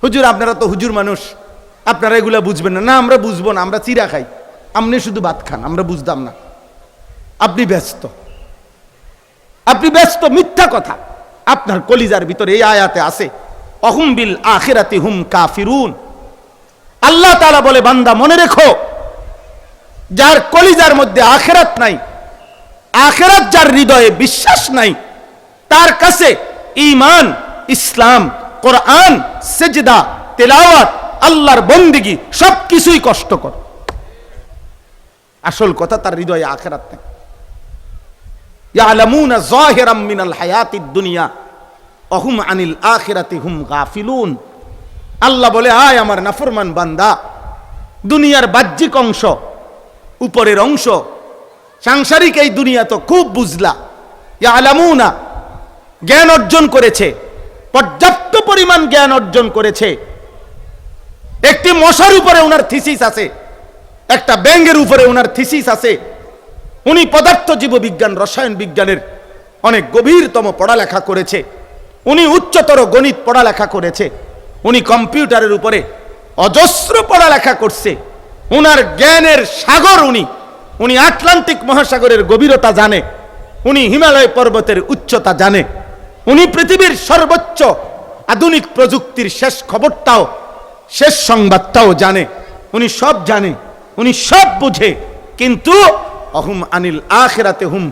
হুজুর আপনারা তো হুজুর মানুষ, আপনারা এগুলা বুঝবেন না। না, আমরা বুঝবো না, আমরা চিরা খাই, আপনি শুধু ভাত খান, আমরা বুঝতাম না। আপনি ব্যস্ত, আপনি ব্যস্ত, মিথ্যা কথা। আপনার কলিজার ভিতরে এই আয়াতে আছে অহুম বিল আখিরাতি হুম কাফিরুন। আল্লাহ তাআলা বলে, বান্দা মনে রেখো, যার কলিজার মধ্যে আখিরাত নাই, আখিরাত যার হৃদয়ে বিশ্বাস নাই, তার কাছে ঈমান, ইসলাম, কোরআন, সিজদা, তিলাওয়াত, আল্লাহর বন্দেগী সবকিছুই কষ্টকর। আসল কথা, তার হৃদয়ে আখিরাত নাই। ইয়ালামুনা যাহিরাম মিনাল হায়াতিদ দুনিয়া ওয়া হুম আনিল আখিরাতি হুম গাফিলুন। আল্লাহ বলে, আয় আমার নাফরমান বান্দা, দুনিয়ার বাহ্যিক অংশ, উপরের অংশ, সাংসারিক এই দুনিয়া তো খুব বুঝলা। ইয়ালামুনা, জ্ঞান অর্জন করেছে, পর্যাপ্ত পরিমাণ জ্ঞান অর্জন করেছে। একটি মশার উপরে ওনার থিসিস আছে, একটা ব্যাঙের উপরে ওনার থিসিস আছে। উনি পদার্থ জীববিজ্ঞান, রসায়ন বিজ্ঞানের অনেক গভীরতম পড়ালেখা করেছে। উনি উচ্চতর গণিত পড়ালেখা করেছে। উনি কম্পিউটারের উপরে অজস্র পড়ালেখা করছে। উনার জ্ঞানের সাগর, উনি আটলান্টিক মহাসাগরের গভীরতা জানে, উনি হিমালয় পর্বতের উচ্চতা জানে, উনি পৃথিবীর সর্বোচ্চ আধুনিক প্রযুক্তির শেষ খবরটাও, শেষ সংবাদটাও জানে। উনি সব জানে, উনি সব বুঝে, কিন্তু অহুম আনিল আখিরাতে হুম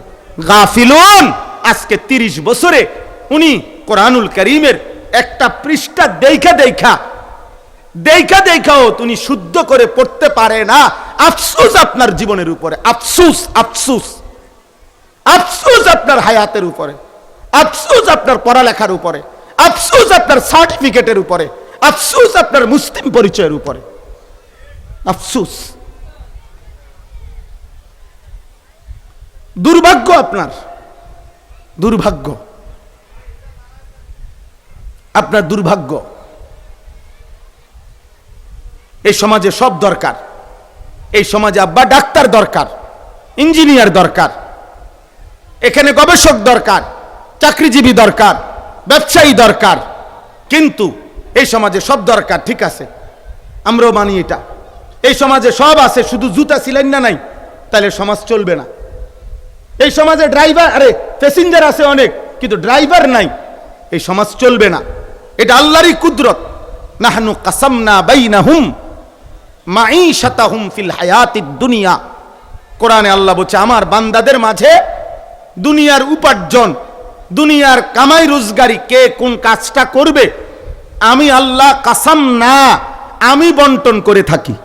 গাফিলুন। আজকে 30 বছরে উনি কোরআনুল কারীমের একটা পৃষ্ঠা দেখাও উনি শুদ্ধ করে পড়তে পারে না। আফসোস আপনার জীবনের উপরে, আফসোস, আফসোস, আফসোস আপনার হায়াতের উপরে, আফসোস আপনার পড়ালেখার উপরে, আফসোস আপনার সার্টিফিকেটের উপরে, আফসোস আপনার মুসলিম পরিচয়ের উপরে, আফসোস। দুর্ভাগ্য আপনার, দুর্ভাগ্য, আপনার দুর্ভাগ্য। এই সমাজে সব দরকার। এই সমাজে আব্বা ডাক্তার দরকার, ইঞ্জিনিয়ার দরকার, এখানে গবেষক দরকার, চাকরিজীবী দরকার, ব্যবসায়ী দরকার। কিন্তু এই সমাজে সব দরকার, ঠিক আছে, আমরাও মানি এটা। এই সমাজে সব আছে, শুধু জুতা ছিলেন না নাই, তাহলে সমাজ চলবে না। এই সমাজে ড্রাইভার, প্যাসেঞ্জার আছে অনেক, কিন্তু ড্রাইভার নাই, এই সমাজ চলবে না। এটা আল্লাহরই কুদরত। নাহনু কাসামনা বাইনাহুম মাঈশাতাহুম ফিল হায়াতিদ দুনিয়া। কোরআনে আল্লাহ বলছে, আমার বান্দাদের মাঝে দুনিয়ার উপার্জন, দুনিয়ার কামাই রোজগারি, কে কোন কাজটা করবে, আমি আল্লাহ কাসাম না, আমি বন্টন করে থাকি।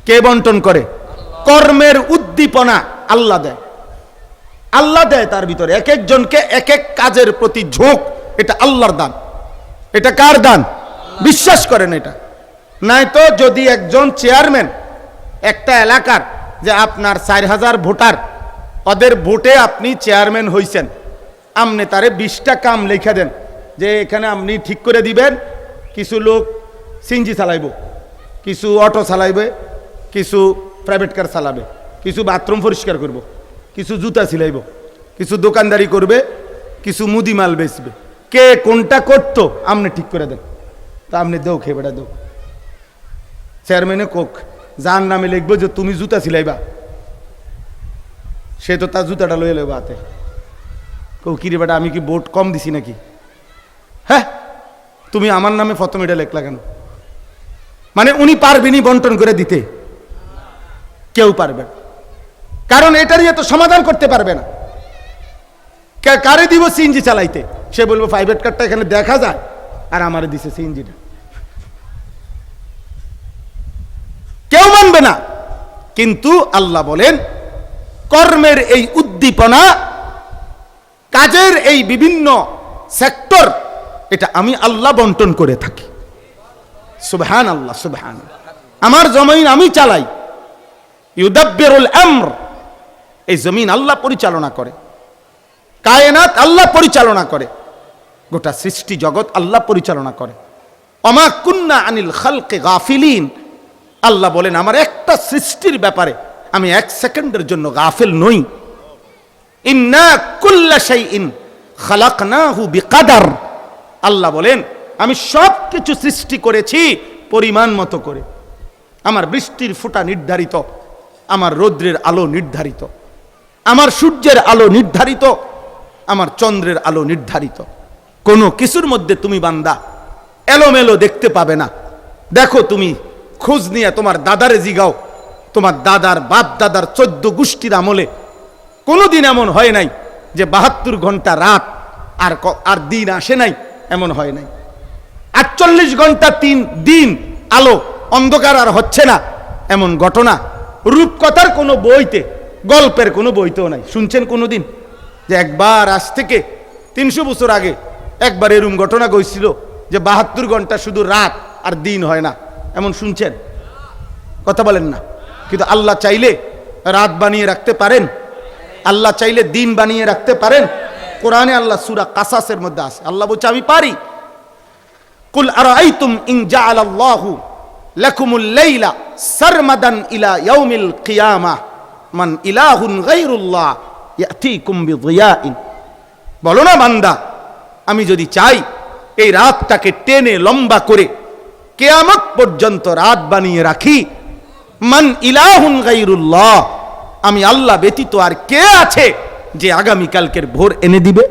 কে বন্টন করে? কর্মের উদ্দীপনা আল্লাহ দেয়, আল্লাহ দেয়। তার ভিতরে এক একজনকে এক এক কাজের প্রতি ঝোঁক, এটা আল্লাহর দান। এটা কার দান? বিশ্বাস করেন এটা। নাই তো যদি একজন চেয়ারম্যান একটা এলাকার, যে আপনার 4000 ভোটার, ওদের ভোটে আপনি চেয়ারম্যান হইছেন, আপনি তারে 20টা কাম লেখা দেন যে এখানে আপনি ঠিক করে দিবেন, কিছু লোক সিএনজি চালাইব, কিছু অটো চালাইবে, কিছু প্রাইভেট কার চালাবে, কিছু বাথরুম পরিষ্কার করব, কিছু জুতা সিলাইব, কিছু দোকানদারি করবে, কিছু মুদি মাল বেচবে। কে কোনটা করতো আপনি ঠিক করে দেন। তা আপনি দেও, খেয়ে বেড়া দেও। চেয়ারম্যানে কোক যার নামে লিখবো যে তুমি জুতা সিলাইবা, সে তো তার জুতাটা লয়ে লেবা হাতে। কৌ কিরে বেটা, আমি কি ভোট কম দিছি নাকি? হ্যাঁ, তুমি আমার নামে প্রথম এটা লেখলা কেন? মানে উনি পারবেনি বন্টন করে দিতে? কেউ পারবে না, কারণ এটা নিয়ে তো সমাধান করতে পারবে না। কারে দিব সিএনজি চালাইতে? সে বলবো প্রাইভেট কারটা এখানে দেখা যায়, আর আমারে দিছে সিএনজিটা। কেউ মানবে না। কিন্তু আল্লাহ বলেন, কর্মের এই উদ্দীপনা, কাজের এই বিভিন্ন সেক্টর, এটা আমি আল্লাহ বন্টন করে থাকি। সুবহান আল্লাহ, সুবহান। আমার জমিন আমি চালাই। ইউদাব্বিরুল আমর, এই জমিন আল্লাহ পরিচালনা করে, কায়নাত আল্লাহ পরিচালনা করে, গোটা সৃষ্টি জগৎ আল্লাহ পরিচালনা করে। ওমা কুন্না আনিল খালকি গাফিলিন। আল্লাহ বলেন, আমার একটা সৃষ্টির ব্যাপারে আমি 1 সেকেন্ডের জন্য গাফিল নই। ইন্না কুল্লা শাইইন খালাকনাহু বিকাদার। আল্লাহ বলেন, আমি সব কিছু সৃষ্টি করেছি পরিমাণ মতো করে। আমার বৃষ্টির ফোঁটা নির্ধারিত, আমার রৌদ্রের আলো নির্ধারিত, আমার সূর্যের আলো নির্ধারিত, আমার চন্দ্রের আলো নির্ধারিত। কোনো কিছুর মধ্যে তুমি বান্দা এলোমেলো দেখতে পাবে না। দেখো, তুমি খোঁজ নিয়ে তোমার দাদারে জিগাও, তোমার দাদার বাপ দাদার 14 গোষ্ঠীর আমলে কোনোদিন এমন হয় নাই যে 72 ঘন্টা রাত আর দিন আসে নাই, এমন হয় নাই। 48 ঘন্টা দিন আলো, অন্ধকার আর হচ্ছে না, এমন ঘটনা রূপকথার কোনো বইতে, গল্পের কোনো বইতেও নাই। শুনছেন কোনোদিন যে একবার আজ থেকে 300 বছর আগে একবার এরকম ঘটনা গইছিল যে 72 ঘন্টা শুধু রাত আর দিন হয় না? এমন শুনছেন? কথা বলেন না। কিন্তু আল্লাহ চাইলে রাত বানিয়ে রাখতে পারেন, আল্লাহ চাইলে দিন বানিয়ে রাখতে পারেন। কোরআনে আল্লাহ সূরা কাসাসের মধ্যে আছে, আল্লাহ বলছে আমি পারি। কুল আরাআইতুম ইন জাআলাল্লাহু লাকুমুল লাইলা সারমাদান ইলা ইয়াউমিল কিয়ামাহ মান ইলাহুন গায়রুল্লাহ ইয়াতিকুম বিদিয়াইন। বলো না বান্দা, আমি যদি চাই এই রাতটাকে টেনে লম্বা করে কিয়ামত পর্যন্ত রাত বানিয়ে রাখি, মান ইলাহুন গায়রুল্লাহ, আমি আল্লাহ ব্যতীত আর কে আছে যে আগামী কালকের ভোর এনে দিবে?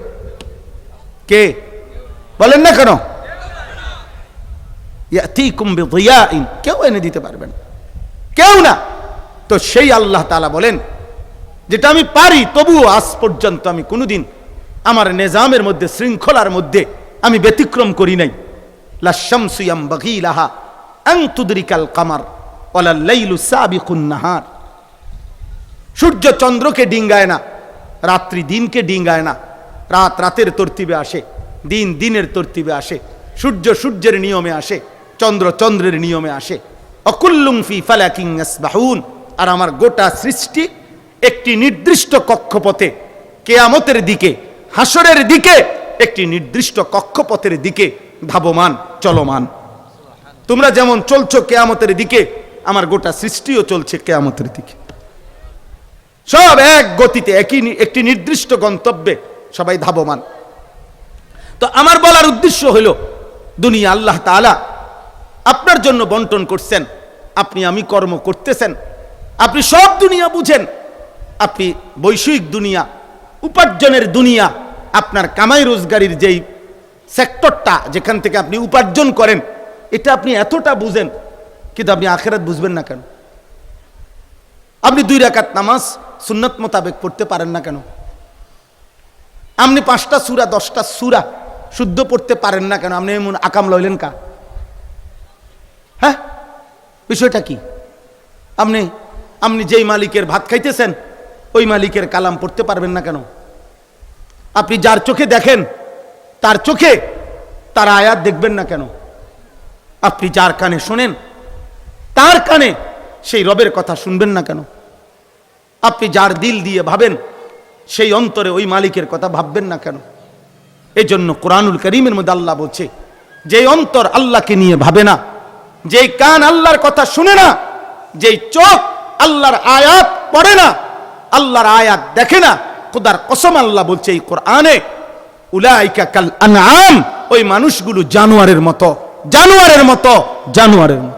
কে? বলেন না কেন? ইয়াতিকুম বিদিয়াইন, কেউ এনে দিতে পারবেন? কেউ না। তো সেই আল্লাহ তাআলা বলেন, যেটা আমি পারি তবুও আজ পর্যন্ত আমি কোনোদিন আমার নিজামের মধ্যে, শৃঙ্খলার মধ্যে আমি ব্যতিক্রম করি নাই। লা শামসু ইয়ামবাগি লাহা আন তুদরিকাল কামার ওয়ালা লাইলু সাবিকুন নাহার। সূর্য চন্দ্রকে ডিঙ্গায় না, রাত্রি দিনকে ডিঙ্গায় না। রাত রাতের তরতিবে আসে, দিন দিনের তরতিবে আসে, সূর্য সূর্যের নিয়মে আসে, চন্দ্র চন্দ্রের নিয়মে আসে। অকুল্লুম ফি ফালাকিন ইয়াসবাহুন। আর আমার গোটা সৃষ্টি একটি নির্দিষ্ট কক্ষপথে, কিয়ামতের দিকে, হাসরের দিকে, একটি নির্দিষ্ট কক্ষপথের দিকে ধাবমান, চলমান। তোমরা যেমন চলছো কিয়ামতের দিকে, আমার গোটা সৃষ্টিও চলছে কিয়ামতের দিকে। সব এক গতিতে, একটি নির্দিষ্ট গন্তব্যে সবাই ধাবমান। তো আমার বলার উদ্দেশ্য হলো, দুনিয়া আল্লাহ তাআলা আপনার জন্য বন্টন করছেন, আপনি আমি কর্ম করতেছেন, আপনি সব দুনিয়া বুঝেন। আপনি বৈষয়িক দুনিয়া, উপার্জনের দুনিয়া, আপনার কামাই রোজগারির যেই সেক্টরটা, যেখান থেকে আপনি উপার্জন করেন, এটা আপনি এতটা বুঝেন, কিন্তু আপনি আখিরাত বুঝবেন না কেন? আপনি 2 রাকাত নামাজ সুন্নত মোতাবেক পড়তে পারেন না কেন? আপনি 5টা সূরা 10টা সূরা শুদ্ধ পড়তে পারেন না কেন? আপনি এমন আকাম লইলেন কা? হ্যাঁ, বিষয়টা কি? আপনি যেই মালিকের ভাত খাইতেছেন, ওই মালিকের কালাম পড়তে পারবেন না কেন? আপনি যার চোখে দেখেন, তার চোখে তার আয়াত দেখবেন না কেন? আপনি যার কানে শোনেন, তার কানে সেই রবের কথা শুনবেন না কেন? আপনি যার দিল দিয়ে ভাবেন, সেই অন্তরে ওই মালিকের কথা ভাববেন না কেন? এই জন্য কোরআনুল কারীমের মধ্যে আল্লাহ বলছে, যেই অন্তর আল্লাহকে নিয়ে ভাবে না, যেই কান আল্লাহর কথা শুনে না, যেই চোখ আল্লাহর আয়াত পড়ে না, আল্লাহর আয়াত দেখে না, খোদার কসম আল্লাহ বলছে এই কোরআনে, উলাইকা কাল আনআম, ওই মানুষগুলো জানোয়ারের মতো, জানোয়ারের মতো, জানোয়ারের মতো।